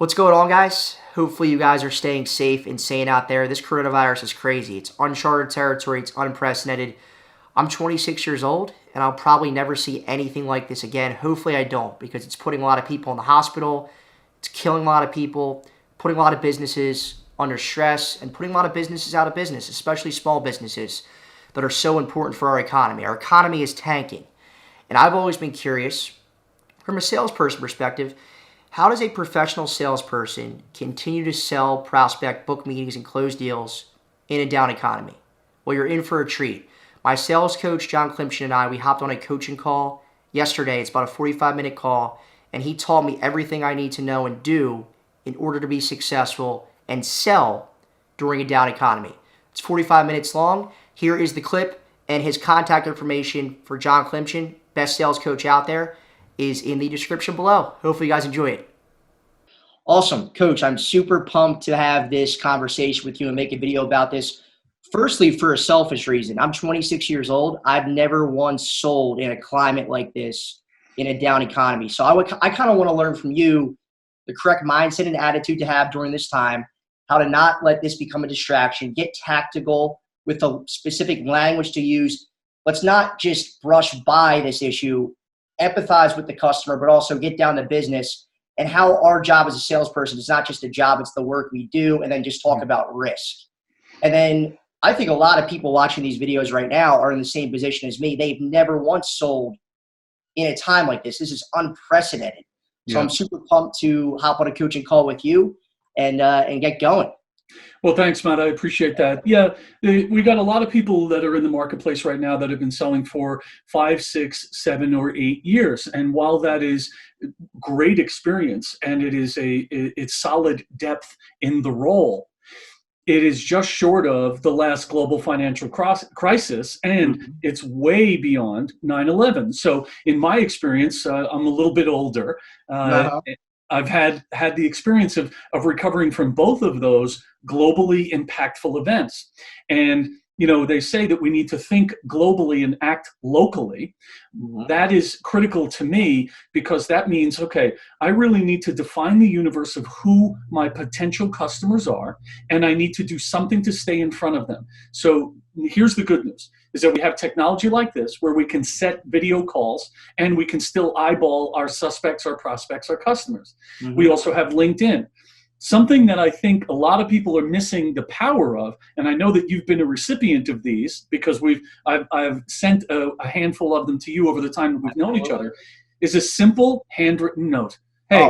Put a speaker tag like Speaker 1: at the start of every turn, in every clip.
Speaker 1: What's going on, guys? Hopefully you guys are staying safe and sane out there. This coronavirus is crazy. It's uncharted territory. It's unprecedented. I'm 26 years old, and I'll probably never see anything like this again. Hopefully I don't, because it's putting a lot of people in the hospital. It's killing a lot of people, putting a lot of businesses under stress, and putting a lot of businesses out of business, especially small businesses that are so important for our economy. Our economy is tanking. And I've always been curious, from a salesperson perspective, how does a professional salesperson continue to sell, prospect, book meetings, and close deals in a down economy? Well, you're in for a treat. My sales coach, John Klymshyn, and I, we hopped on a coaching call yesterday. It's about a 45-minute call, and he taught me everything I need to know and do in order to be successful and sell during a down economy. It's 45 minutes long. Here is the clip, and his contact information for John Klymshyn, best sales coach out there, is in the description below. Hopefully you guys enjoy it. Awesome. Coach, I'm super pumped to have this conversation with you and make a video about this. Firstly, for a selfish reason. I'm 26 years old. I've never once sold in a climate like this in a down economy. So I kind of want to learn from you the correct mindset and attitude to have during this time, how to not let this become a distraction, get tactical with the specific language to use. Let's not just brush by this issue, empathize with the customer, but also get down to business, and how our job as a salesperson is not just a job, it's the work we do, and then just talk about risk. And then I think a lot of people watching these videos right now are in the same position as me. They've never once sold in a time like this. This is unprecedented. So I'm super pumped to hop on a coaching call with you and get going.
Speaker 2: Well, thanks, Matt. I appreciate that. Yeah, we got a lot of people that are in the marketplace right now that have been selling for 5, 6, 7, or 8 years. And while that is great experience and it's solid depth in the role, it is just short of the last global financial crisis, and it's way beyond 9/11. So in my experience, I'm a little bit older. I've had the experience of recovering from both of those globally impactful events. And, you know, they say that we need to think globally and act locally. That is critical to me, because that means, okay, I really need to define the universe of who my potential customers are, and I need to do something to stay in front of them. So here's the good news, is that we have technology like this where we can set video calls and we can still eyeball our suspects, our prospects, our customers. We also have LinkedIn. Something that I think a lot of people are missing the power of, and I know that you've been a recipient of these because I've sent a handful of them to you over the time that we've known each other, is a simple handwritten note. Hey,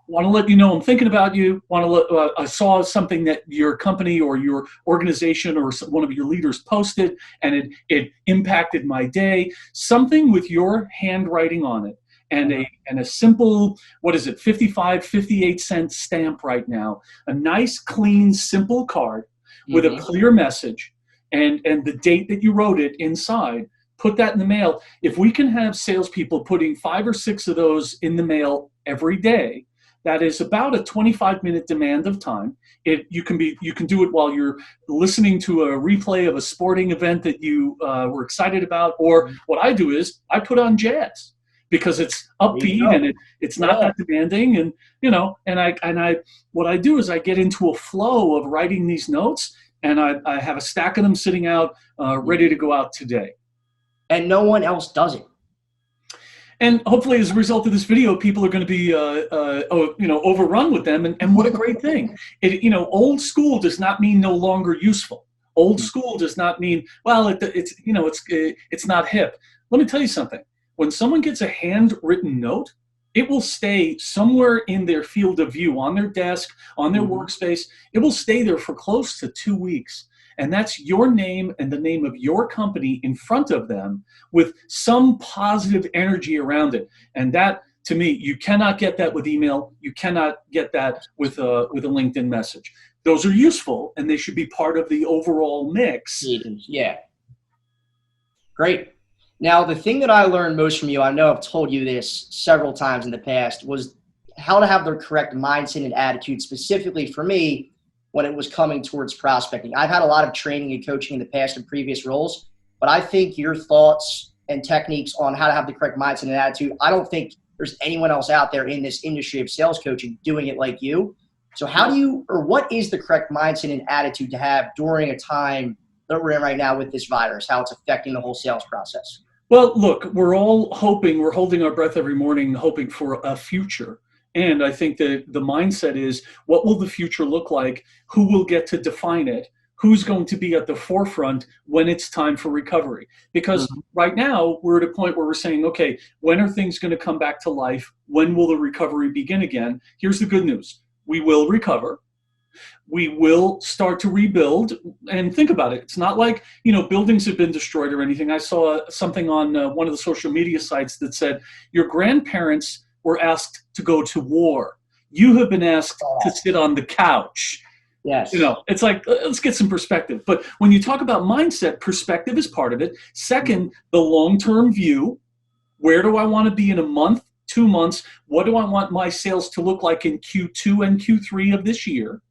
Speaker 2: want to let you know I'm thinking about you. I saw something that your company or your organization or one of your leaders posted, and it impacted my day. Something with your handwriting on it. And a simple, 58-cent stamp right now. A nice, clean, simple card with a clear message and the date that you wrote it inside. Put that in the mail. If we can have salespeople putting 5 or 6 of those in the mail every day, that is about a 25-minute demand of time. You can do it while you're listening to a replay of a sporting event that you were excited about. Or what I do is I put on jazz, because it's upbeat and it's not that demanding, and what I do is I get into a flow of writing these notes, and I have a stack of them sitting out ready to go out today.
Speaker 1: And no one else does it.
Speaker 2: And hopefully, as a result of this video, people are going to be overrun with them. And what a great thing! Old school does not mean no longer useful. Old school does not mean, well, it's not hip. Let me tell you something. When someone gets a handwritten note, it will stay somewhere in their field of view, on their desk, on their workspace. It will stay there for close to 2 weeks. And that's your name and the name of your company in front of them with some positive energy around it. And that, to me, you cannot get that with email. You cannot get that with a LinkedIn message. Those are useful, and they should be part of the overall mix.
Speaker 1: Yeah. Great. Now, the thing that I learned most from you, I know I've told you this several times in the past, was how to have the correct mindset and attitude, specifically for me, when it was coming towards prospecting. I've had a lot of training and coaching in the past in previous roles, but I think your thoughts and techniques on how to have the correct mindset and attitude, I don't think there's anyone else out there in this industry of sales coaching doing it like you. So how do you, or what is the correct mindset and attitude to have during a time that we're in right now with this virus, how it's affecting the whole sales process?
Speaker 2: Well, look, we're all hoping, we're holding our breath every morning, hoping for a future. And I think that the mindset is, what will the future look like? Who will get to define it? Who's going to be at the forefront when it's time for recovery? Because right now we're at a point where we're saying, okay, when are things going to come back to life? When will the recovery begin again? Here's the good news. We will recover. We will start to rebuild. And think about it. It's not like, buildings have been destroyed or anything. I saw something on one of the social media sites that said, your grandparents were asked to go to war. You have been asked to sit on the couch.
Speaker 1: Yes.
Speaker 2: It's like, let's get some perspective. But when you talk about mindset, perspective is part of it. Second, the long-term view. Where do I want to be in a month, 2 months? What do I want my sales to look like in Q2 and Q3 of this year?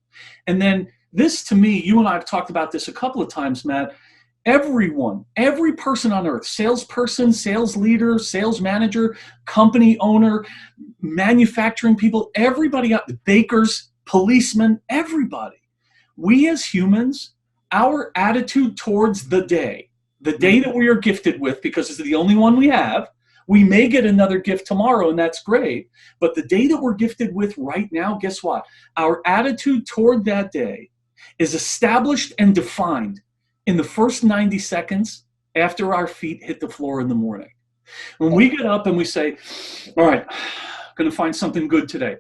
Speaker 2: And then this, to me, you and I have talked about this a couple of times, Matt. Everyone, every person on earth, salesperson, sales leader, sales manager, company owner, manufacturing people, everybody out, the bakers, policemen, everybody. We as humans, our attitude towards the day that we are gifted with, because it's the only one we have, we may get another gift tomorrow, and that's great. But the day that we're gifted with right now, guess what? Our attitude toward that day is established and defined in the first 90 seconds after our feet hit the floor in the morning. When we get up and we say, all right, I'm going to find something good today.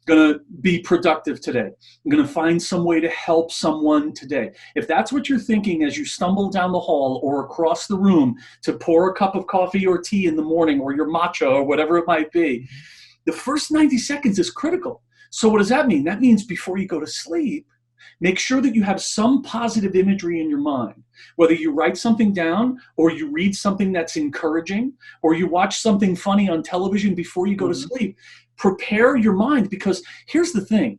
Speaker 2: Going to be productive today. I'm going to find some way to help someone today. If that's what you're thinking as you stumble down the hall or across the room to pour a cup of coffee or tea in the morning, or your matcha or whatever it might be, the first 90 seconds is critical. So what does that mean? That means before you go to sleep, make sure that you have some positive imagery in your mind. Whether you write something down, or you read something that's encouraging, or you watch something funny on television before you go to sleep, prepare your mind. Because here's the thing.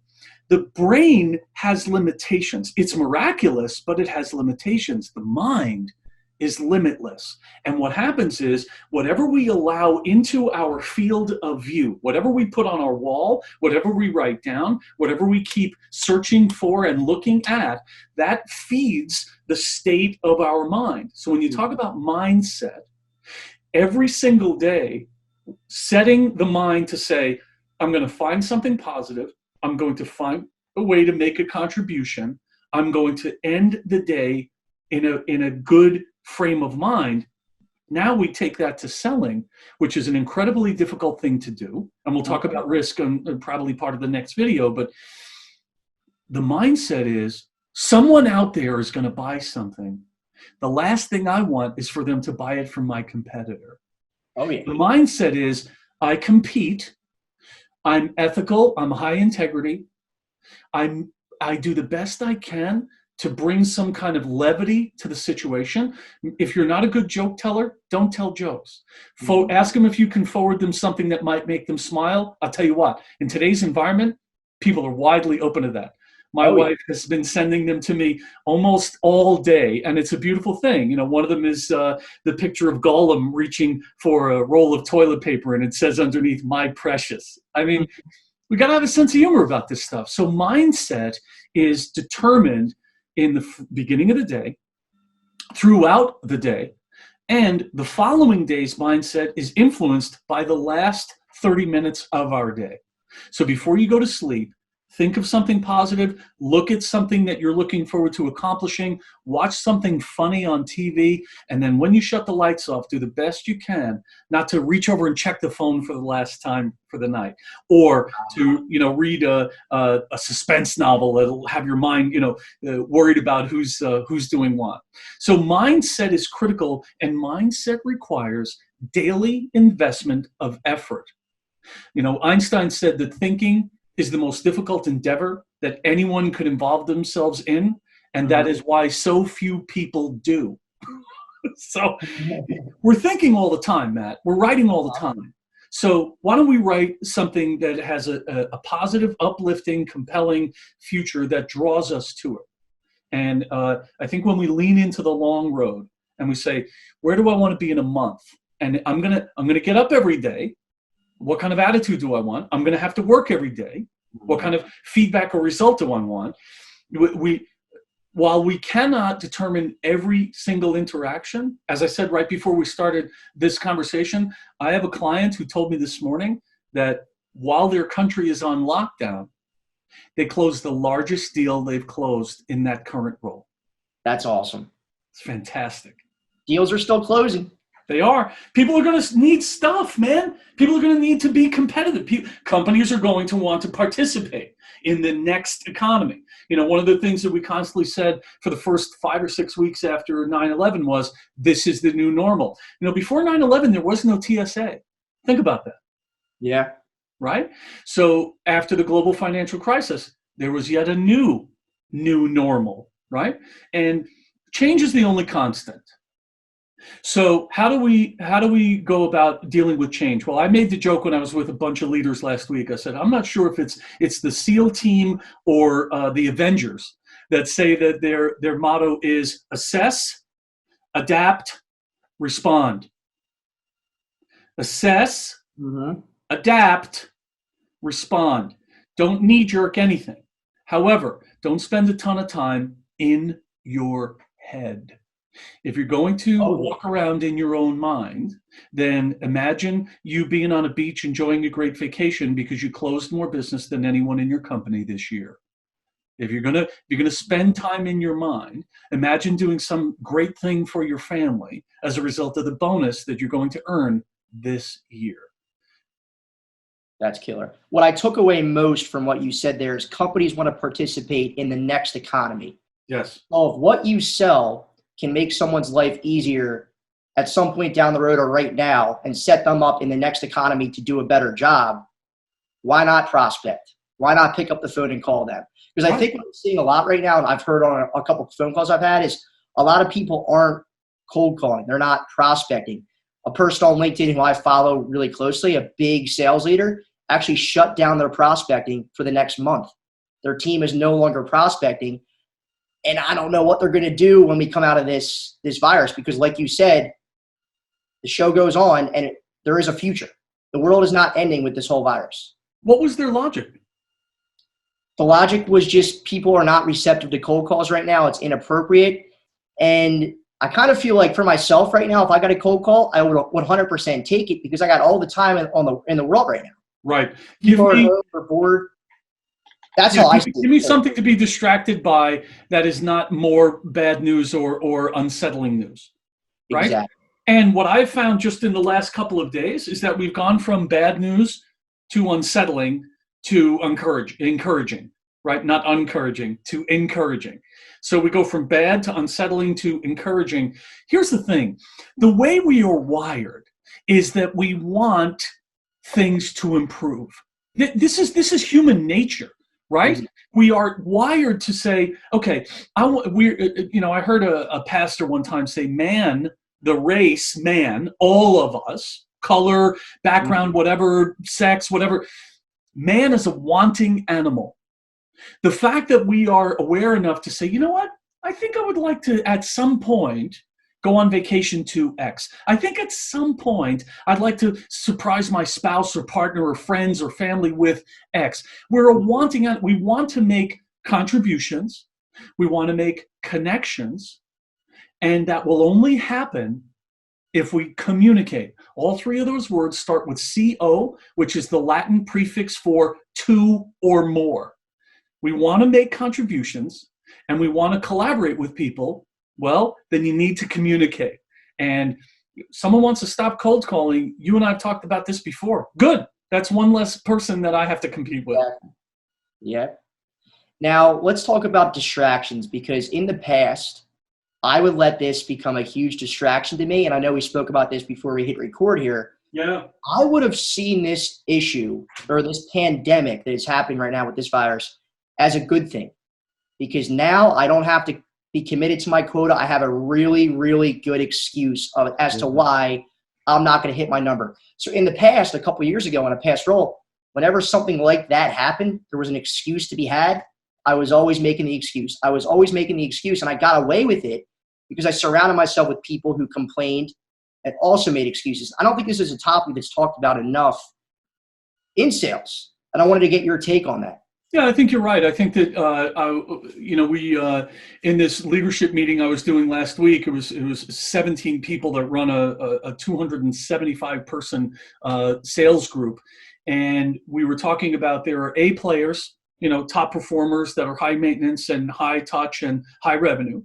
Speaker 2: The brain has limitations. It's miraculous, but it has limitations. The mind is limitless. And what happens is, whatever we allow into our field of view, whatever we put on our wall, whatever we write down, whatever we keep searching for and looking at, that feeds the state of our mind. So when you talk about mindset, every single day, setting the mind to say, I'm going to find something positive. I'm going to find a way to make a contribution. I'm going to end the day in a good frame of mind. Now we take that to selling, which is an incredibly difficult thing to do. And we'll talk about risk on probably part of the next video. But the mindset is, someone out there is going to buy something. The last thing I want is for them to buy it from my competitor.
Speaker 1: Oh, yeah.
Speaker 2: The mindset is, I compete. I'm ethical. I'm high integrity. I do the best I can to bring some kind of levity to the situation. If you're not a good joke teller, don't tell jokes. Ask them if you can forward them something that might make them smile. I'll tell you what, in today's environment, people are widely open to that. My wife has been sending them to me almost all day, and it's a beautiful thing. One of them is the picture of Gollum reaching for a roll of toilet paper, and it says underneath, "My precious." I mean, we got to have a sense of humor about this stuff. So mindset is determined in the beginning of the day, throughout the day, and the following day's mindset is influenced by the last 30 minutes of our day. So before you go to sleep, think of something positive, look at something that you're looking forward to accomplishing, watch something funny on TV, and then when you shut the lights off, do the best you can not to reach over and check the phone for the last time for the night, or to read a suspense novel that'll have your mind worried about who's doing what. So mindset is critical, and mindset requires daily investment of effort. Einstein said that thinking is the most difficult endeavor that anyone could involve themselves in, and that is why so few people do. So we're thinking all the time, Matt. We're writing all the time. So why don't we write something that has a positive, uplifting, compelling future that draws us to it? And I think when we lean into the long road and we say, where do I want to be in a month? And I'm gonna get up every day, What kind of attitude do I want? I'm going to have to work every day. What kind of feedback or result do I want? While we cannot determine every single interaction, as I said right before we started this conversation, I have a client who told me this morning that while their country is on lockdown, they closed the largest deal they've closed in that current role.
Speaker 1: That's awesome.
Speaker 2: It's fantastic.
Speaker 1: Deals are still closing.
Speaker 2: They are. People are going to need stuff, man. People are going to need to be competitive. Companies are going to want to participate in the next economy. One of the things that we constantly said for the first 5 or 6 weeks after 9/11 was, this is the new normal. Before 9/11, there was no TSA. Think about that.
Speaker 1: Yeah.
Speaker 2: Right? So after the global financial crisis, there was yet a new normal, right? And change is the only constant. So how do we go about dealing with change? Well, I made the joke when I was with a bunch of leaders last week. I said, I'm not sure if it's the SEAL team or the Avengers that say that their motto is assess, adapt, respond. Assess, adapt, respond. Don't knee-jerk anything. However, don't spend a ton of time in your head. If you're going to walk around in your own mind, then imagine you being on a beach enjoying a great vacation because you closed more business than anyone in your company this year. If you're gonna spend time in your mind, imagine doing some great thing for your family as a result of the bonus that you're going to earn this year.
Speaker 1: That's killer. What I took away most from what you said there is companies want to participate in the next economy.
Speaker 2: Yes.
Speaker 1: So if what you sell can make someone's life easier at some point down the road or right now and set them up in the next economy to do a better job, why not prospect? Why not pick up the phone and call them? Because I think what I'm seeing a lot right now, and I've heard on a couple of phone calls I've had, is a lot of people aren't cold calling. They're not prospecting. A person on LinkedIn who I follow really closely, a big sales leader, actually shut down their prospecting for the next month. Their team is no longer prospecting. And I don't know what they're going to do when we come out of this virus, because like you said, the show goes on and there is a future. The world is not ending with this whole virus.
Speaker 2: What was their logic?
Speaker 1: The logic was just people are not receptive to cold calls right now. It's inappropriate. And I kind of feel like for myself right now, if I got a cold call, I would 100% take it because I got all the time in the world right now.
Speaker 2: Right.
Speaker 1: People are home or bored. That's how I see it.
Speaker 2: Give me something to be distracted by that is not more bad news or unsettling news. Right?
Speaker 1: Exactly.
Speaker 2: And what I've found just in the last couple of days is that we've gone from bad news to unsettling to encouraging, right? Not encouraging, to encouraging. So we go from bad to unsettling to encouraging. Here's the thing. The way we are wired is that we want things to improve. This is human nature. Right? Mm-hmm. We are wired to say, okay, I heard a pastor one time say, man, the race, man, all of us, color, background, whatever, sex, whatever, man is a wanting animal. The fact that we are aware enough to say, you know what? I think I would like to, at some point, go on vacation to X. I think at some point, I'd like to surprise my spouse or partner or friends or family with X. We want to make contributions. We want to make connections. And that will only happen if we communicate. All three of those words start with CO, which is the Latin prefix for two or more. We want to make contributions and we want to collaborate with people. Well, then you need to communicate. And someone wants to stop cold calling. You and I have talked about this before. Good. That's one less person that I have to compete with.
Speaker 1: Yeah. Now, let's talk about distractions, because in the past, I would let this become a huge distraction to me. And I know we spoke about this before we hit record here.
Speaker 2: Yeah.
Speaker 1: I would have seen this issue or this pandemic that is happening right now with this virus as a good thing, because now I don't have to be committed to my quota. I have a really, really good excuse as to why I'm not going to hit my number. So in the past, a couple of years ago in a past role, whenever something like that happened, there was an excuse to be had. I was always making the excuse. And I got away with it because I surrounded myself with people who complained and also made excuses. I don't think this is a topic that's talked about enough in sales. And I wanted to get your take on that.
Speaker 2: Yeah, I think you're right. I think that we in this leadership meeting I was doing last week, it was 17 people that run a 275 person sales group, and we were talking about there are A players, top performers that are high maintenance and high touch and high revenue.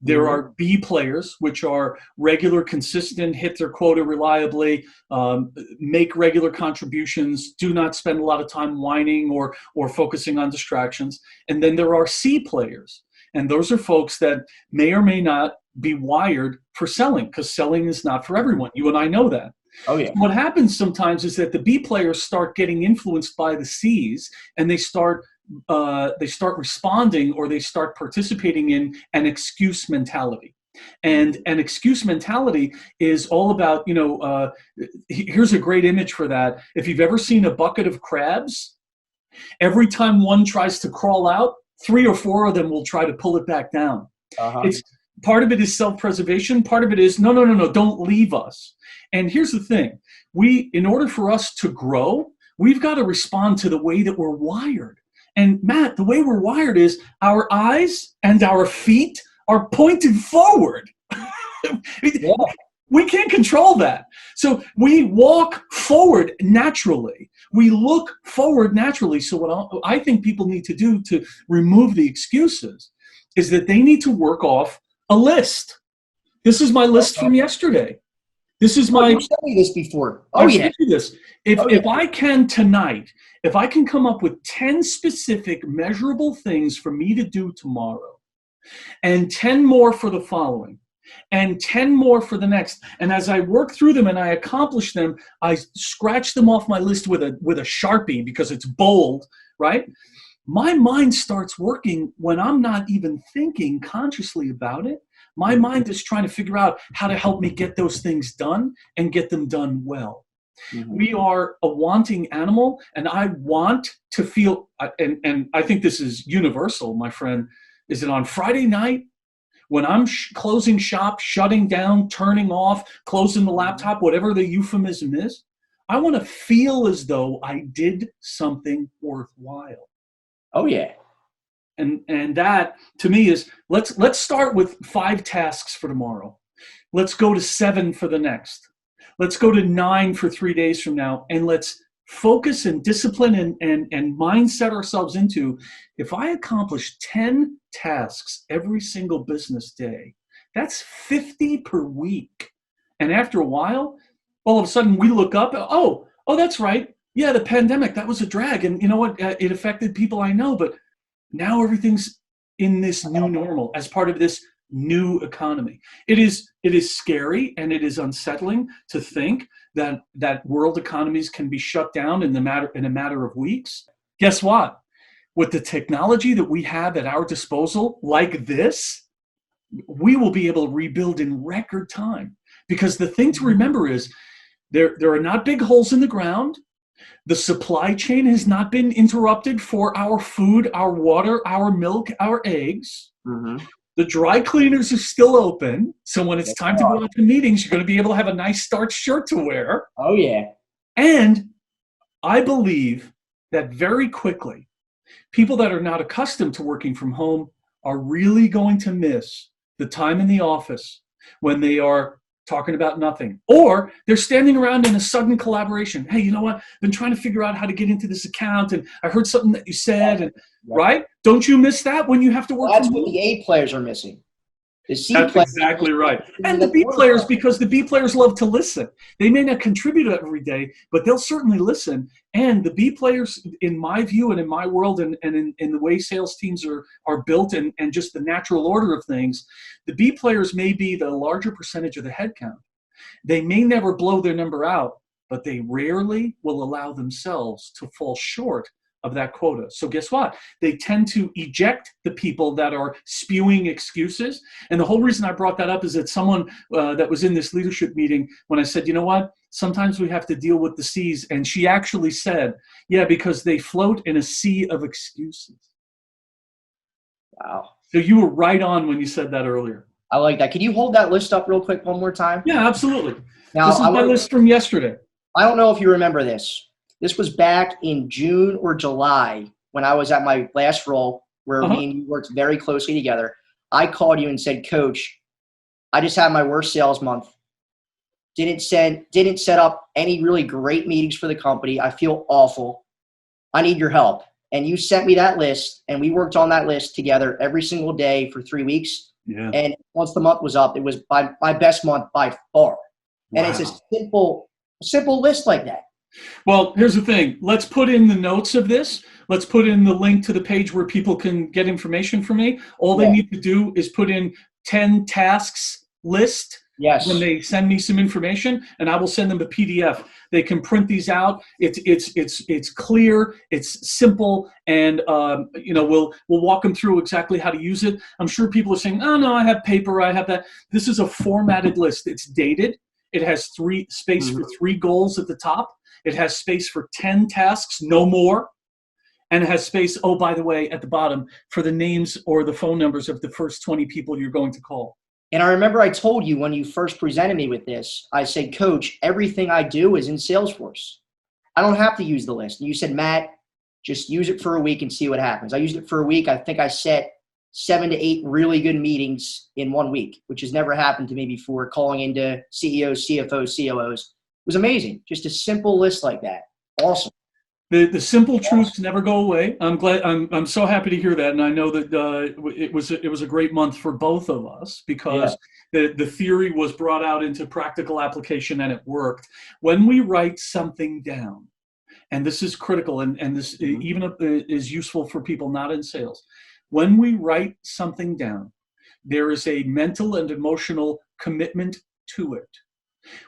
Speaker 2: There are B players, which are regular, consistent, hit their quota reliably, make regular contributions, do not spend a lot of time whining or focusing on distractions. And then there are C players. And those are folks that may or may not be wired for selling, because selling is not for everyone. You and I know that.
Speaker 1: Oh, yeah.
Speaker 2: What happens sometimes is that the B players start getting influenced by the C's, and they start responding, or they start participating in an excuse mentality. And an excuse mentality is all about, here's a great image for that. If you've ever seen a bucket of crabs, every time one tries to crawl out, 3 or 4 of them will try to pull it back down. It's part of it is self-preservation. Part of it is, no, don't leave us. And here's the thing. In order for us to grow, we've got to respond to the way that we're wired. And Matt, the way we're wired is our eyes and our feet are pointed forward. Yeah. We can't control that. So we walk forward naturally. We look forward naturally. So what I think people need to do to remove the excuses is that they need to work off a list. This is my list from yesterday. This is my.
Speaker 1: You've told me this before.
Speaker 2: Oh, yeah. This. If I can tonight, if I can come up with 10 specific measurable things for me to do tomorrow, and 10 more for the following, and 10 more for the next, and as I work through them and I accomplish them, I scratch them off my list with a Sharpie because it's bold, right? My mind starts working when I'm not even thinking consciously about it. My mind is trying to figure out how to help me get those things done and get them done well. We are a wanting animal, and I want to feel, and I think this is universal, my friend, is that on Friday night, when I'm closing shop, shutting down, turning off, closing the laptop, whatever the euphemism is, I want to feel as though I did something worthwhile.
Speaker 1: Oh, yeah.
Speaker 2: And that, to me, is let's start with 5 tasks for tomorrow. Let's go to 7 for the next. Let's go to 9 for 3 days from now, and let's focus and discipline and mindset ourselves into, if I accomplish 10 tasks every single business day, that's 50 per week. And after a while, all of a sudden we look up, oh, that's right. Yeah, the pandemic, that was a drag. And you know what? It affected people I know, but now everything's in this new normal as part of this new economy. It is scary and it is unsettling to think that world economies can be shut down in a matter of weeks. Guess what? With the technology that we have at our disposal, like this, we will be able to rebuild in record time. Because the thing to remember is there are not big holes in the ground. The supply chain has not been interrupted for our food, our water, our milk, our eggs. The dry cleaners are still open. So when it's time to go out to meetings, you're going to be able to have a nice starched shirt to wear.
Speaker 1: Oh, yeah.
Speaker 2: And I believe that very quickly, people that are not accustomed to working from home are really going to miss the time in the office when they are talking about nothing, or they're standing around in a sudden collaboration. Hey, you know what? I've been trying to figure out how to get into this account, and I heard something that you said, and right? Don't you miss that when you have to work?
Speaker 1: That's what the A players are missing. The C
Speaker 2: That's
Speaker 1: players.
Speaker 2: Exactly right. And the B players, because the B players love to listen. They may not contribute every day, but they'll certainly listen. And the B players, in my view and in my world and in the way sales teams are built and just the natural order of things, the B players may be the larger percentage of the headcount. They may never blow their number out, but they rarely will allow themselves to fall short of that quota. So guess what? They tend to eject the people that are spewing excuses. And the whole reason I brought that up is that someone that was in this leadership meeting, when I said, you know what, sometimes we have to deal with the C's. And she actually said, yeah, because they float in a sea of excuses.
Speaker 1: Wow.
Speaker 2: So you were right on when you said that earlier.
Speaker 1: I like that. Can you hold that list up real quick one more time?
Speaker 2: Yeah, absolutely.
Speaker 1: Now,
Speaker 2: this is my list from yesterday.
Speaker 1: I don't know if you remember this. This was back in June or July when I was at my last role where me and you worked very closely together. I called you and said, Coach, I just had my worst sales month. Didn't set up any really great meetings for the company. I feel awful. I need your help. And you sent me that list, and we worked on that list together every single day for 3 weeks.
Speaker 2: Yeah.
Speaker 1: And once the month was up, it was my best month by far. And it's a simple list like that.
Speaker 2: Well, here's the thing. Let's put in the notes of this. Let's put in the link to the page where people can get information from me. All they need to do is put in 10 tasks list.
Speaker 1: Yes.
Speaker 2: When they send me some information, and I will send them a PDF. They can print these out. It's clear, it's simple, and we'll walk them through exactly how to use it. I'm sure people are saying, "Oh no, I have paper, I have that." This is a formatted list. It's dated. It has space for 3 goals at the top. It has space for 10 tasks, no more. And it has space, oh, by the way, at the bottom for the names or the phone numbers of the first 20 people you're going to call.
Speaker 1: And I remember I told you when you first presented me with this, I said, Coach, everything I do is in Salesforce. I don't have to use the list. And you said, Matt, just use it for a week and see what happens. I used it for a week. I think I set 7 to 8 really good meetings in 1 week, which has never happened to me before, calling into CEOs, CFOs, COOs. It was amazing. Just a simple list like that. Awesome.
Speaker 2: The simple truths never go away. I'm glad. I'm so happy to hear that, and I know that it was a great month for both of us because the theory was brought out into practical application and it worked. When we write something down, and this is critical, and this even is useful for people not in sales. When we write something down, there is a mental and emotional commitment to it.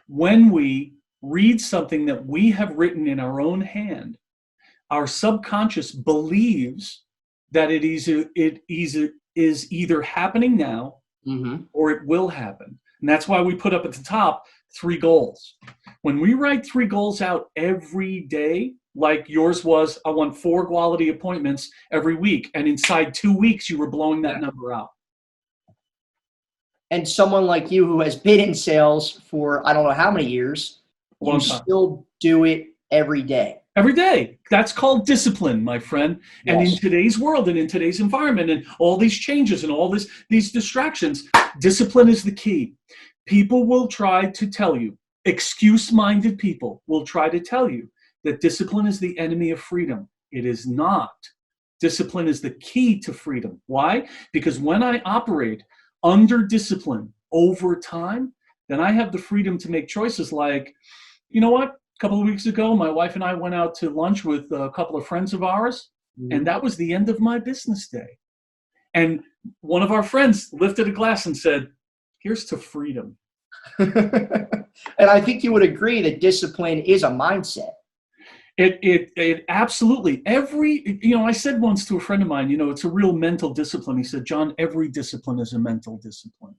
Speaker 2: When we read something that we have written in our own hand, our subconscious believes that it is either happening now or it will happen. And that's why we put up at the top 3 goals. When we write 3 goals out every day, like yours was, I want 4 quality appointments every week. And inside 2 weeks, you were blowing that number out.
Speaker 1: And someone like you who has been in sales for I don't know how many years, you still do it every day.
Speaker 2: Every day. That's called discipline, my friend. Yes. And in today's world and in today's environment and all these changes and all these distractions, discipline is the key. People will try to tell you, excuse-minded people will try to tell you that discipline is the enemy of freedom. It is not. Discipline is the key to freedom. Why? Because when I operate under discipline over time, then I have the freedom to make choices like, you know what? A couple of weeks ago, my wife and I went out to lunch with a couple of friends of ours, and that was the end of my business day. And one of our friends lifted a glass and said, here's to freedom.
Speaker 1: And I think you would agree that discipline is a mindset.
Speaker 2: It absolutely, I said once to a friend of mine, it's a real mental discipline. He said, John, every discipline is a mental discipline.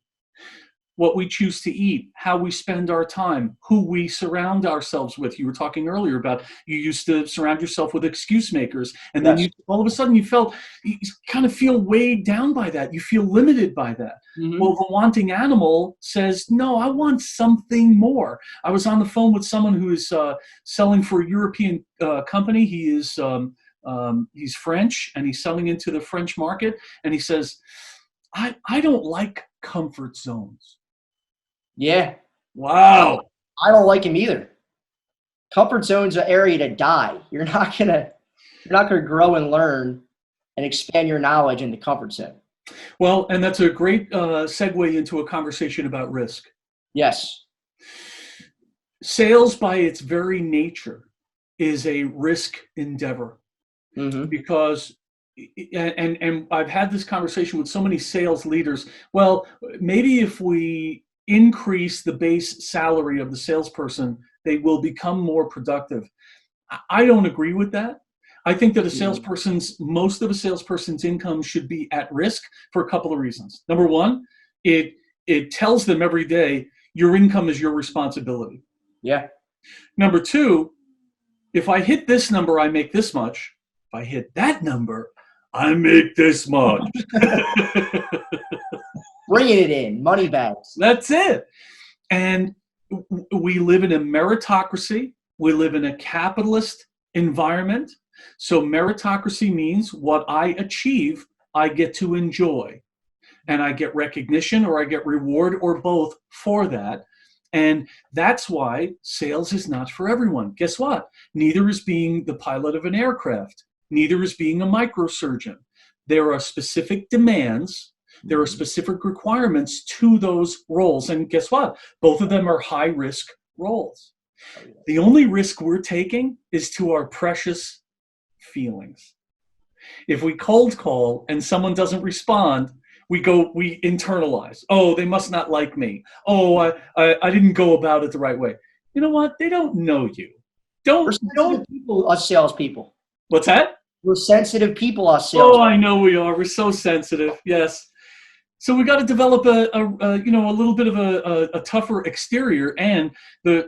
Speaker 2: What we choose to eat, how we spend our time, who we surround ourselves with. You were talking earlier about you used to surround yourself with excuse makers, and then all of a sudden you kind of feel weighed down by that. You feel limited by that. Well, the wanting animal says, no, I want something more. I was on the phone with someone who is selling for a European company. He is he's French, and he's selling into the French market, and he says, I don't like comfort zones.
Speaker 1: Yeah.
Speaker 2: Wow.
Speaker 1: I don't like him either. Comfort zone's an area to die. You're not gonna grow and learn and expand your knowledge in the comfort zone.
Speaker 2: Well, and that's a great segue into a conversation about risk.
Speaker 1: Yes.
Speaker 2: Sales, by its very nature, is a risk endeavor because, and I've had this conversation with so many sales leaders. Well, maybe if we increase the base salary of the salesperson, they will become more productive. I don't agree with that. I think that most of a salesperson's income should be at risk for a couple of reasons. Number one, it tells them every day, your income is your responsibility.
Speaker 1: Yeah.
Speaker 2: Number two, if I hit this number, I make this much. If I hit that number, I make this much.
Speaker 1: Bringing it in, money bags.
Speaker 2: That's it. And we live in a meritocracy. We live in a capitalist environment. So meritocracy means what I achieve, I get to enjoy. And I get recognition or I get reward or both for that. And that's why sales is not for everyone. Guess what? Neither is being the pilot of an aircraft. Neither is being a microsurgeon. There are specific demands. There are specific requirements to those roles. And guess what? Both of them are high risk roles. The only risk we're taking is to our precious feelings. If we cold call and someone doesn't respond, we internalize. Oh, they must not like me. Oh, I didn't go about it the right way. You know what? They don't know you.
Speaker 1: We're sensitive people, us salespeople.
Speaker 2: What's that?
Speaker 1: We're sensitive people, us salespeople.
Speaker 2: Oh, I know we are. We're so sensitive. Yes. So we got to develop a little bit of a tougher exterior. And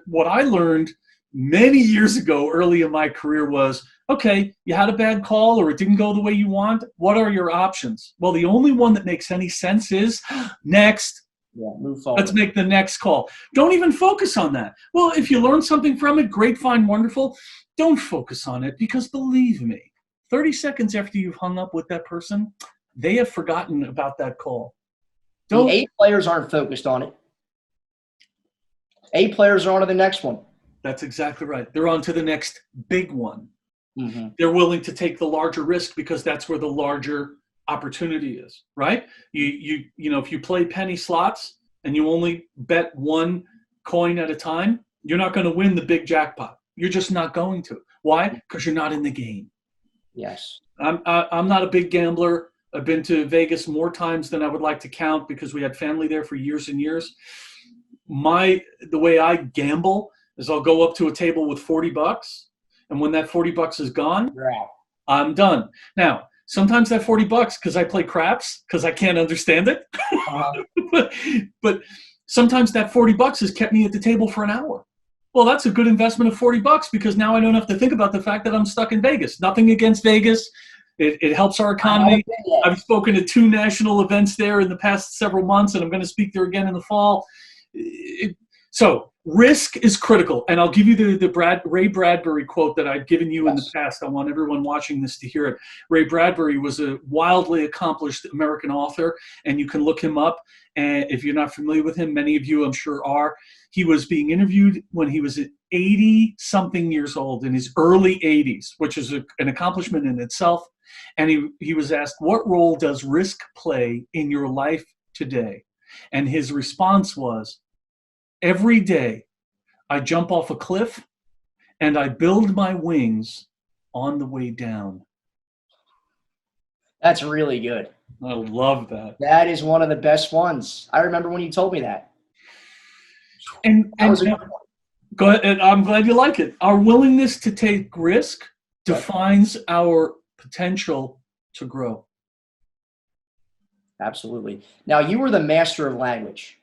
Speaker 2: what I learned many years ago, early in my career, was, okay, you had a bad call or it didn't go the way you want. What are your options? Well, the only one that makes any sense is next.
Speaker 1: Yeah, move forward.
Speaker 2: Let's make the next call. Don't even focus on that. Well, if you learn something from it, great, fine, wonderful. Don't focus on it, because believe me, 30 seconds after you've hung up with that person, they have forgotten about that call.
Speaker 1: The A players aren't focused on it. A players are on to the next one.
Speaker 2: That's exactly right. They're on to the next big one.
Speaker 1: Mm-hmm.
Speaker 2: They're willing to take the larger risk because that's where the larger opportunity is, right? You know, if you play penny slots and you only bet one coin at a time, you're not going to win the big jackpot. You're just not going to. Why? Because you're not in the game.
Speaker 1: Yes.
Speaker 2: I'm not a big gambler. I've been to Vegas more times than I would like to count because we had family there for years and years. The way I gamble is I'll go up to a table with $40, and when that $40 is gone, I'm done. Now, sometimes that $40, because I play craps, because I can't understand it, but sometimes that $40 has kept me at the table for an hour. Well, that's a good investment of $40 because now I don't have to think about the fact that I'm stuck in Vegas. Nothing against Vegas. It helps our economy. I've spoken at 2 national events there in the past several months, and I'm going to speak there again in the fall. So risk is critical. And I'll give you the Ray Bradbury quote that I've given you in the past. I want everyone watching this to hear it. Ray Bradbury was a wildly accomplished American author, and you can look him up. And if you're not familiar with him, many of you I'm sure are. He was being interviewed when he was 80-something years old, in his early 80s, which is an accomplishment in itself. And he was asked, what role does risk play in your life today? And his response was, every day I jump off a cliff and I build my wings on the way down.
Speaker 1: That's really good.
Speaker 2: I love that.
Speaker 1: That is one of the best ones. I remember when you told me that.
Speaker 2: Go ahead. I'm glad you like it. Our willingness to take risk defines our potential to grow.
Speaker 1: Absolutely. Now, you were the master of language.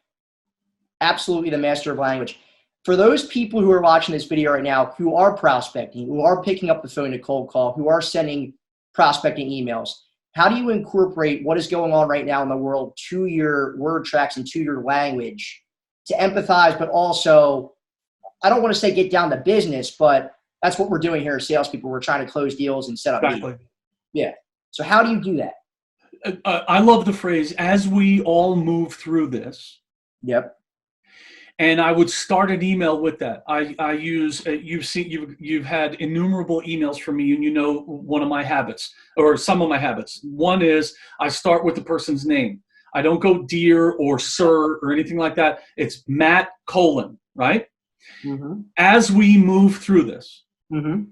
Speaker 1: Absolutely the master of language. For those people who are watching this video right now, who are prospecting, who are picking up the phone to cold call, who are sending prospecting emails, how do you incorporate what is going on right now in the world to your word tracks and to your language to empathize, but also, I don't want to say get down to business, but that's what we're doing here as salespeople. We're trying to close deals and set up meetings. Yeah. So how do you do that?
Speaker 2: I love the phrase, as we all move through this.
Speaker 1: Yep.
Speaker 2: And I would start an email with that. I use, you've had innumerable emails from me, and you know one of my habits, or some of my habits. One is I start with the person's name. I don't go dear or sir or anything like that. It's Matt : right?
Speaker 1: Mm-hmm.
Speaker 2: As we move through this,
Speaker 1: mm-hmm.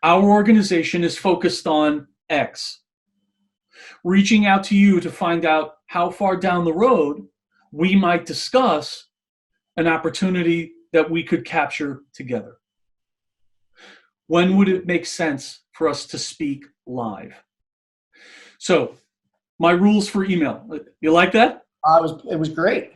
Speaker 2: our organization is focused on X. Reaching out to you to find out how far down the road we might discuss an opportunity that we could capture together. When would it make sense for us to speak live? So, my rules for email. You like that?
Speaker 1: It was great.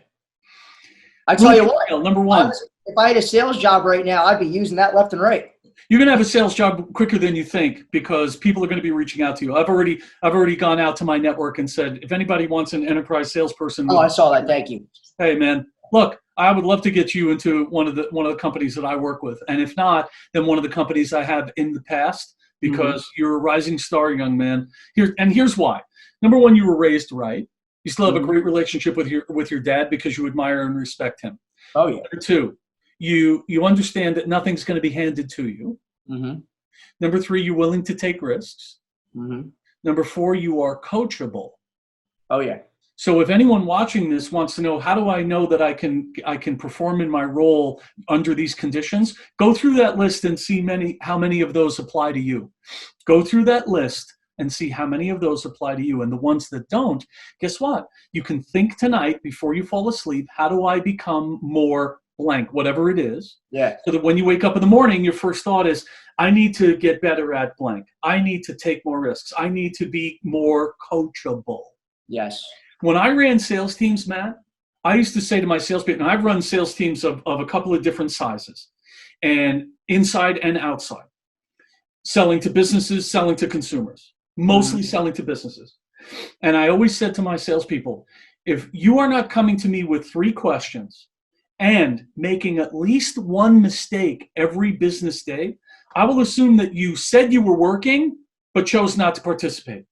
Speaker 1: I tell you what,
Speaker 2: number one.
Speaker 1: If I had a sales job right now, I'd be using that left and right.
Speaker 2: You're going to have a sales job quicker than you think because people are going to be reaching out to you. I've already gone out to my network and said, if anybody wants an enterprise salesperson.
Speaker 1: Oh, I saw that. Thank you.
Speaker 2: Hey, man, look, I would love to get you into one of the companies that I work with, and if not, then one of the companies I have in the past,
Speaker 1: Hmm.
Speaker 2: because you're a rising star, young man. Here's why. Number one, you were raised right. You still have a
Speaker 1: Hmm.
Speaker 2: great relationship with your dad because you admire and respect him.
Speaker 1: Oh yeah.
Speaker 2: Number two, you understand that nothing's going to be handed to you.
Speaker 1: Hmm.
Speaker 2: Number three, you're willing to take risks.
Speaker 1: Hmm.
Speaker 2: Number four, you are coachable.
Speaker 1: Oh yeah.
Speaker 2: So if anyone watching this wants to know, how do I know that I can perform in my role under these conditions, go through that list and see how many of those apply to you. Go through that list and see how many of those apply to you. And the ones that don't, guess what? You can think tonight before you fall asleep, how do I become more blank, whatever it is,
Speaker 1: Yeah.
Speaker 2: so that when you wake up in the morning, your first thought is, I need to get better at blank. I need to take more risks. I need to be more coachable.
Speaker 1: Yes.
Speaker 2: When I ran sales teams, Matt, I used to say to my salespeople, and I've run sales teams of a couple of different sizes, and inside and outside, selling to businesses, selling to consumers, mostly
Speaker 1: Hmm.
Speaker 2: selling to businesses. And I always said to my salespeople, if you are not coming to me with 3 questions and making at least one mistake every business day, I will assume that you said you were working, but chose not to participate.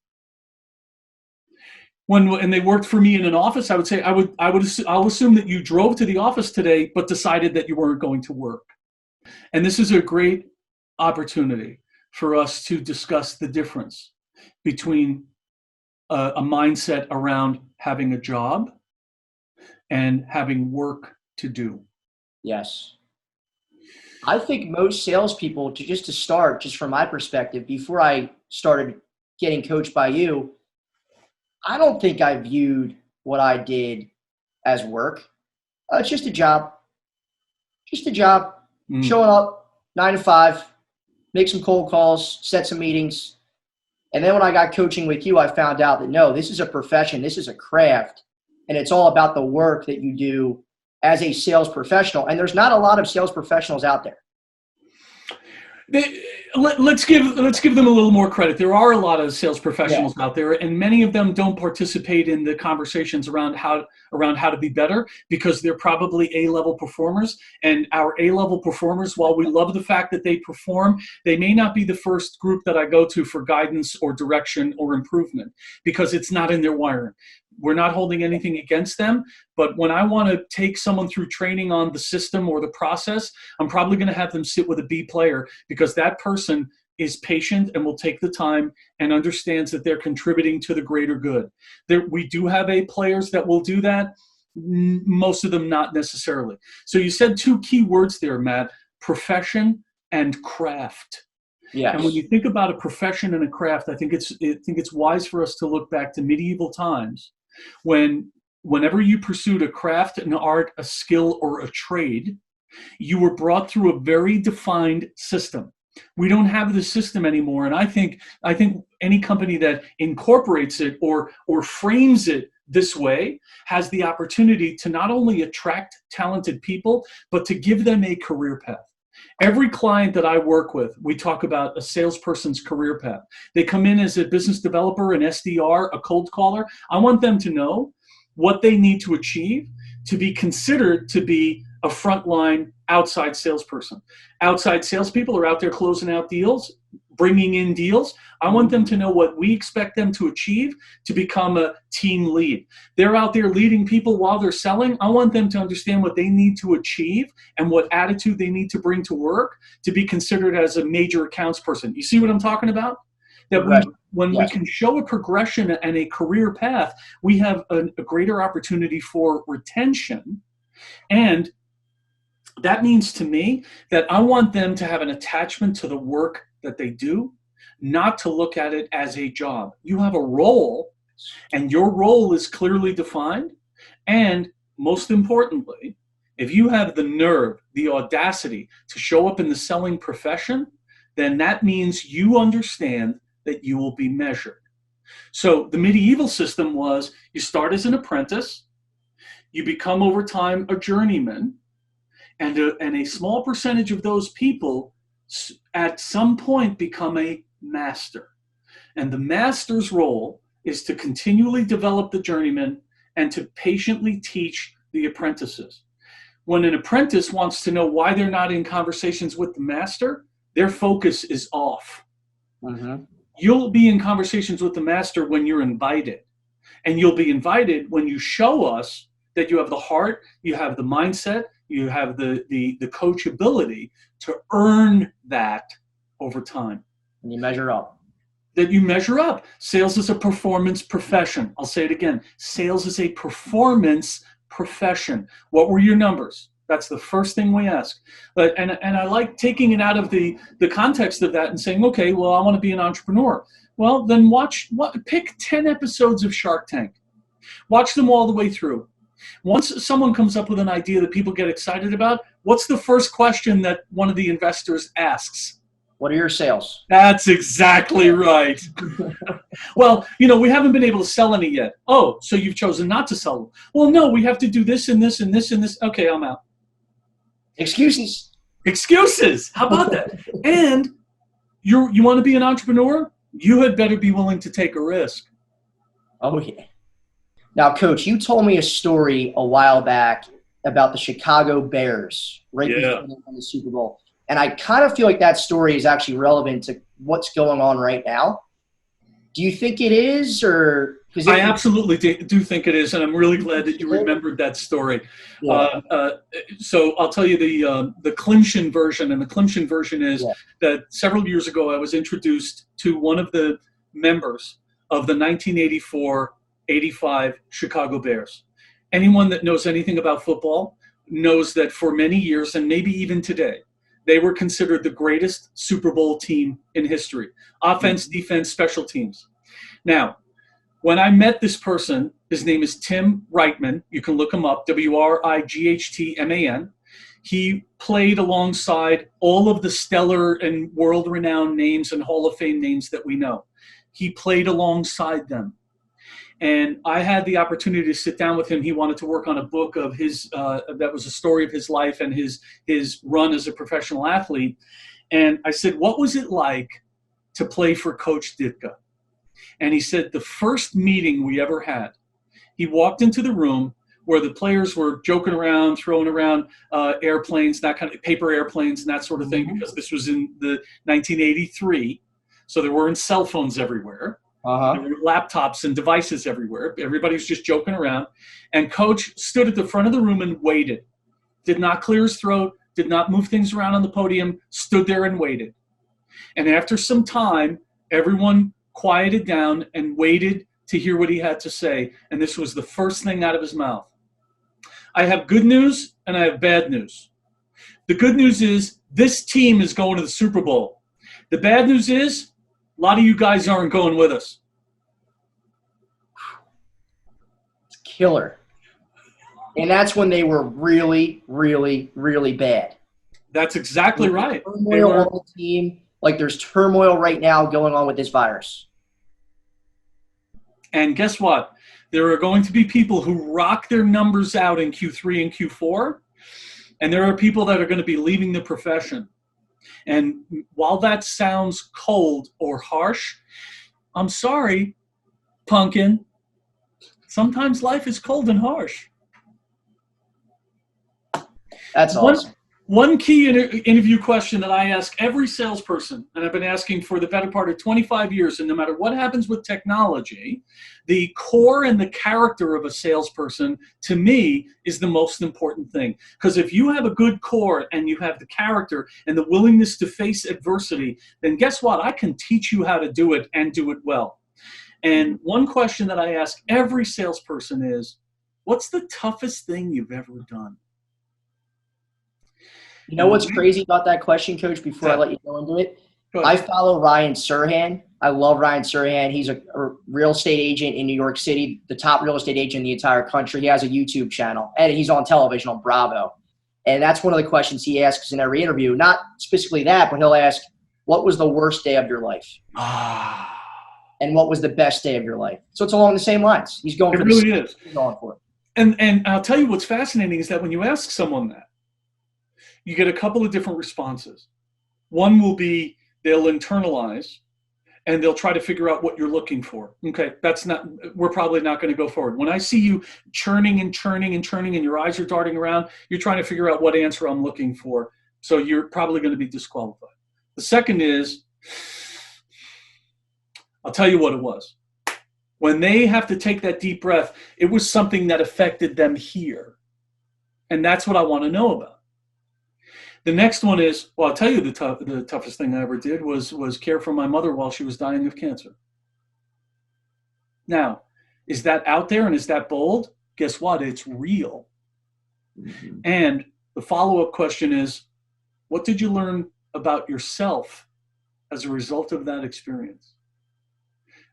Speaker 2: And they worked for me in an office, I would say, I'll assume that you drove to the office today, but decided that you weren't going to work. And this is a great opportunity for us to discuss the difference between a mindset around having a job and having work to do.
Speaker 1: Yes. I think most salespeople, to start, just from my perspective, before I started getting coached by you, I don't think I viewed what I did as work. It's just a job,
Speaker 2: Mm.
Speaker 1: showing up 9 to 5, make some cold calls, set some meetings. And then when I got coaching with you, I found out that no, this is a profession, this is a craft, and it's all about the work that you do as a sales professional. And there's not a lot of sales professionals out there.
Speaker 2: Let's give them a little more credit. There are a lot of sales
Speaker 1: Yeah.
Speaker 2: professionals out there, and many of them don't participate in the conversations around how to be better, because they're probably A-level performers. And our A-level performers, while we love the fact that they perform, they may not be the first group that I go to for guidance or direction or improvement, because it's not in their wiring. We're not holding anything against them, but when I want to take someone through training on the system or the process, I'm probably going to have them sit with a B player, because that person is patient and will take the time and understands that they're contributing to the greater good. We do have A players that will do that. Most of them not necessarily. So you said 2 key words there, Matt: profession and craft. And when
Speaker 1: Yes.
Speaker 2: you think about a profession and a craft, I think it's wise for us to look back to medieval times, whenever you pursued a craft, an art, a skill, or a trade, you were brought through a very defined system. We don't have the system anymore, and I think any company that incorporates it or frames it this way has the opportunity to not only attract talented people, but to give them a career path. Every client that I work with, we talk about a salesperson's career path. They come in as a business developer, an SDR, a cold caller. I want them to know what they need to achieve to be considered to be a frontline outside salesperson. Outside salespeople are out there closing out deals, bringing in deals. I want them to know what we expect them to achieve to become a team lead. They're out there leading people while they're selling. I want them to understand what they need to achieve and what attitude they need to bring to work to be considered as a major accounts person. You see what I'm talking about? That
Speaker 1: Progression.
Speaker 2: when we
Speaker 1: Yes.
Speaker 2: can show a progression and a career path, we have a greater opportunity for retention. And that means to me that I want them to have an attachment to the work that they do, not to look at it as a job. You have a role, and your role is clearly defined. And most importantly, if you have the nerve, the audacity to show up in the selling profession, then that means you understand that you will be measured. So the medieval system was, you start as an apprentice, you become over time a journeyman, and a small percentage of those people at some point become a master. And the master's role is to continually develop the journeyman and to patiently teach the apprentices. when an apprentice wants to know why they're not in conversations with the master, their focus is off.
Speaker 1: Mm-hmm.
Speaker 2: You'll be in conversations with the master when you're invited. And you'll be invited when you show us that you have the heart, you have the mindset, you have the coachability to earn that over time.
Speaker 1: And you measure up.
Speaker 2: That you measure up. Sales is a performance profession. I'll say it again. Sales is a performance profession. What were your numbers? That's the first thing we ask. And I like taking it out of the context of that and saying, okay, well, I want to be an entrepreneur. Well, then pick 10 episodes of Shark Tank. Watch them all the way through. Once someone comes up with an idea that people get excited about, what's the first question that one of the investors asks?
Speaker 1: What are your sales?
Speaker 2: That's exactly right. Well, we haven't been able to sell any yet. Oh, so you've chosen not to sell them. Well, no, we have to do this and this and this and this. Okay, I'm out.
Speaker 1: Excuses.
Speaker 2: How about that? And you want to be an entrepreneur? You had better be willing to take a risk.
Speaker 1: Oh, yeah. Now, Coach, you told me a story a while back about the Chicago Bears before they won the Super Bowl. And I kind of feel like that story is actually relevant to what's going on right now. Do you think it is, or?
Speaker 2: I absolutely do think it is, and I'm really glad that you remembered that story. Yeah. So I'll tell you the Klymshyn version, and the Klymshyn version is that several years ago I was introduced to one of the members of the 1984-85 Chicago Bears. Anyone that knows anything about football knows that for many years, and maybe even today, they were considered the greatest Super Bowl team in history. Offense, defense, special teams. Now, when I met this person, his name is Tim Reitman. You can look him up, Wrightman. He played alongside all of the stellar and world-renowned names and Hall of Fame names that we know. He played alongside them. And I had the opportunity to sit down with him. He wanted to work on a book of his, that was a story of his life and his run as a professional athlete. And I said, what was it like to play for Coach Ditka? And he said, the first meeting we ever had, he walked into the room where the players were joking around, throwing around airplanes, that kind of paper airplanes and that sort of thing, because this was in the 1983. So there weren't cell phones everywhere. There were laptops and devices everywhere. Everybody was just joking around. And Coach stood at the front of the room and waited. Did not clear his throat, did not move things around on the podium, stood there and waited. And after some time, everyone quieted down and waited to hear what he had to say. And this was the first thing out of his mouth. I have good news and I have bad news. The good news is this team is going to the Super Bowl. The bad news is a lot of you guys aren't going with us.
Speaker 1: It's killer. And that's when they were really, really, really bad.
Speaker 2: That's exactly right.
Speaker 1: Turmoil on the team. Like there's turmoil right now going on with this virus.
Speaker 2: And guess what? There are going to be people who rock their numbers out in Q3 and Q4. And there are people that are going to be leaving the profession. And while that sounds cold or harsh, I'm sorry, pumpkin. Sometimes life is cold and harsh.
Speaker 1: That's awesome.
Speaker 2: One key interview question that I ask every salesperson, and I've been asking for the better part of 25 years, and no matter what happens with technology, the core and the character of a salesperson, to me, is the most important thing. Because if you have a good core and you have the character and the willingness to face adversity, then guess what? I can teach you how to do it and do it well. And one question that I ask every salesperson is, what's the toughest thing you've ever done?
Speaker 1: You know what's crazy about that question, Coach, before I let you go into it? I follow Ryan Serhant. I love Ryan Serhant. He's a real estate agent in New York City, the top real estate agent in the entire country. He has a YouTube channel, and he's on television on Bravo. And that's one of the questions he asks in every interview. Not specifically that, but he'll ask, what was the worst day of your life? And what was the best day of your life? So it's along the same lines. He's going for the same. He's going for it.
Speaker 2: And I'll tell you what's fascinating is that when you ask someone that, you get a couple of different responses. One will be they'll internalize, and they'll try to figure out what you're looking for. Okay, we're probably not going to go forward. When I see you churning and churning and churning and your eyes are darting around, you're trying to figure out what answer I'm looking for. So you're probably going to be disqualified. The second is, I'll tell you what it was. When they have to take that deep breath, it was something that affected them here. And that's what I want to know about. The next one is, well, I'll tell you the toughest thing I ever did was care for my mother while she was dying of cancer. Now, is that out there and is that bold? Guess what? It's real. Mm-hmm. And the follow-up question is, what did you learn about yourself as a result of that experience?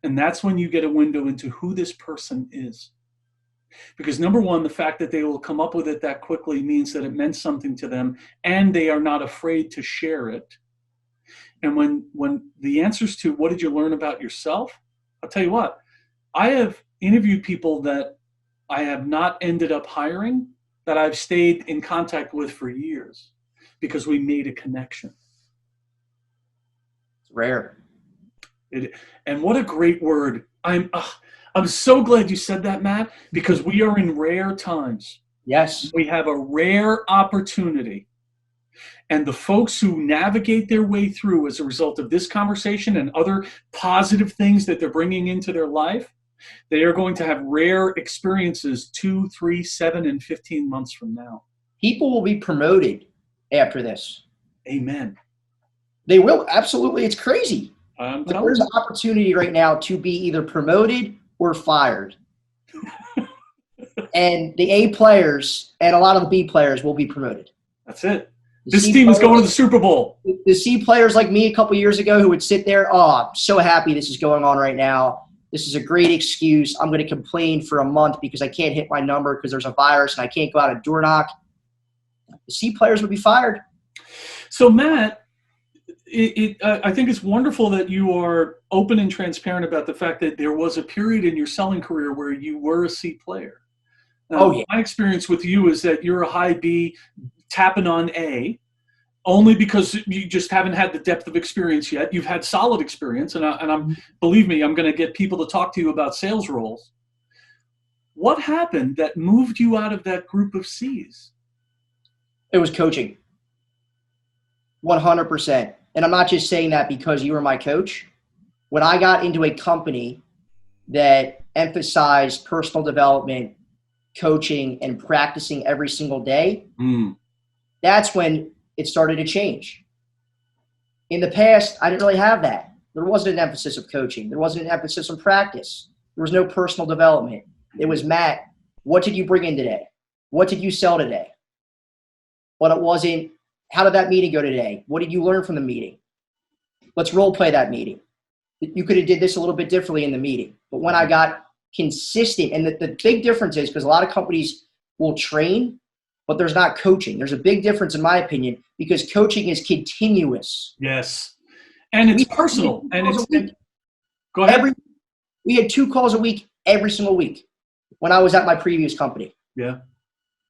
Speaker 2: And that's when you get a window into who this person is. Because number one, the fact that they will come up with it that quickly means that it meant something to them and they are not afraid to share it. And when the answers to what did you learn about yourself, I'll tell you what, I have interviewed people that I have not ended up hiring that I've stayed in contact with for years because we made a connection.
Speaker 1: It's rare.
Speaker 2: And what a great word. I'm so glad you said that, Matt, because we are in rare times.
Speaker 1: Yes.
Speaker 2: We have a rare opportunity. And the folks who navigate their way through as a result of this conversation and other positive things that they're bringing into their life, they are going to have rare experiences 2, 3, 7, and 15 months from now.
Speaker 1: People will be promoted after this.
Speaker 2: Amen.
Speaker 1: They will. Absolutely. It's crazy. There's an
Speaker 2: you.
Speaker 1: opportunity right now to be either promoted or fired. And the A players and a lot of the B players will be promoted.
Speaker 2: That's it. This team is going to the Super Bowl.
Speaker 1: The C players like me a couple years ago who would sit there, I'm so happy this is going on right now. This is a great excuse. I'm going to complain for a month because I can't hit my number because there's a virus and I can't go out and door knock. The C players would be fired.
Speaker 2: So, Matt, I think it's wonderful that you are open and transparent about the fact that there was a period in your selling career where you were a C player.
Speaker 1: Yeah.
Speaker 2: My experience with you is that you're a high B tapping on A only because you just haven't had the depth of experience yet. You've had solid experience, and believe me, I'm going to get people to talk to you about sales roles. What happened that moved you out of that group of C's?
Speaker 1: It was coaching. 100%. And I'm not just saying that because you were my coach. When I got into a company that emphasized personal development, coaching, and practicing every single day, that's when it started to change. In the past, I didn't really have that. There wasn't an emphasis of coaching. There wasn't an emphasis on practice. There was no personal development. It was, Matt, what did you bring in today? What did you sell today? But it wasn't, how did that meeting go today? What did you learn from the meeting? Let's role play that meeting. You could have did this a little bit differently in the meeting. But when I got consistent, and the big difference is because a lot of companies will train, but there's not coaching. There's a big difference in my opinion because coaching is continuous.
Speaker 2: Yes. And it's personal. And it's go ahead.
Speaker 1: We had 2 calls a week every single week when I was at my previous company.
Speaker 2: Yeah.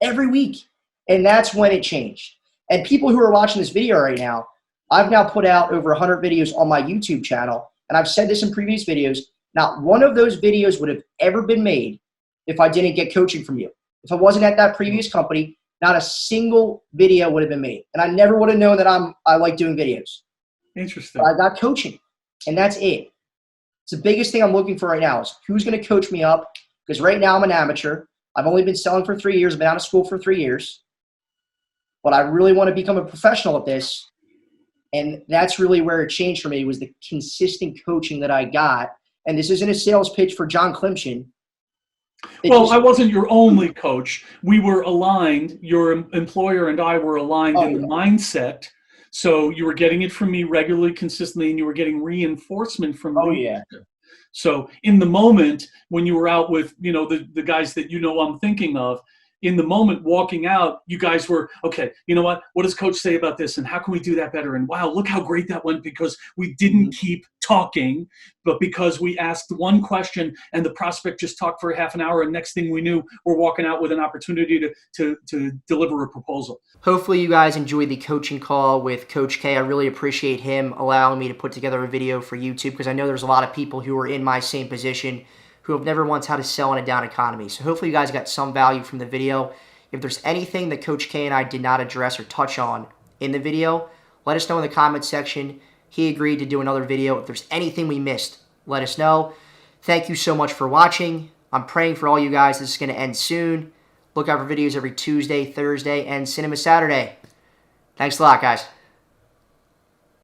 Speaker 1: Every week. And that's when it changed. And people who are watching this video right now, I've now put out over 100 videos on my YouTube channel. And I've said this in previous videos. Not one of those videos would have ever been made if I didn't get coaching from you. If I wasn't at that previous company, not a single video would have been made. And I never would have known that I like doing videos.
Speaker 2: Interesting.
Speaker 1: But I got coaching. And that's it. It's the biggest thing I'm looking for right now is who's going to coach me up. Because right now I'm an amateur. I've only been selling for 3 years. I've been out of school for 3 years. But I really want to become a professional at this. And that's really where it changed for me was the consistent coaching that I got. And this isn't a sales pitch for John Klymshyn.
Speaker 2: I wasn't your only coach. We were aligned. Your employer and I were aligned in the mindset. So you were getting it from me regularly, consistently, and you were getting reinforcement from me.
Speaker 1: Yeah.
Speaker 2: So in the moment when you were out with, the guys that I'm thinking of, in the moment walking out, you guys were, okay, you know what does coach say about this? And how can we do that better? And wow, look how great that went, because we didn't keep talking, but because we asked one question and the prospect just talked for half an hour, and next thing we knew, we're walking out with an opportunity to deliver a proposal.
Speaker 1: Hopefully you guys enjoyed the coaching call with Coach K. I really appreciate him allowing me to put together a video for YouTube, because I know there's a lot of people who are in my same position who have never once had to sell in a down economy. So hopefully you guys got some value from the video. If there's anything that Coach K and I did not address or touch on in the video, let us know in the comments section. He agreed to do another video. If there's anything we missed, let us know. Thank you so much for watching. I'm praying for all you guys. This is going to end soon. Look out for videos every Tuesday, Thursday, and Cinema Saturday. Thanks a lot, guys.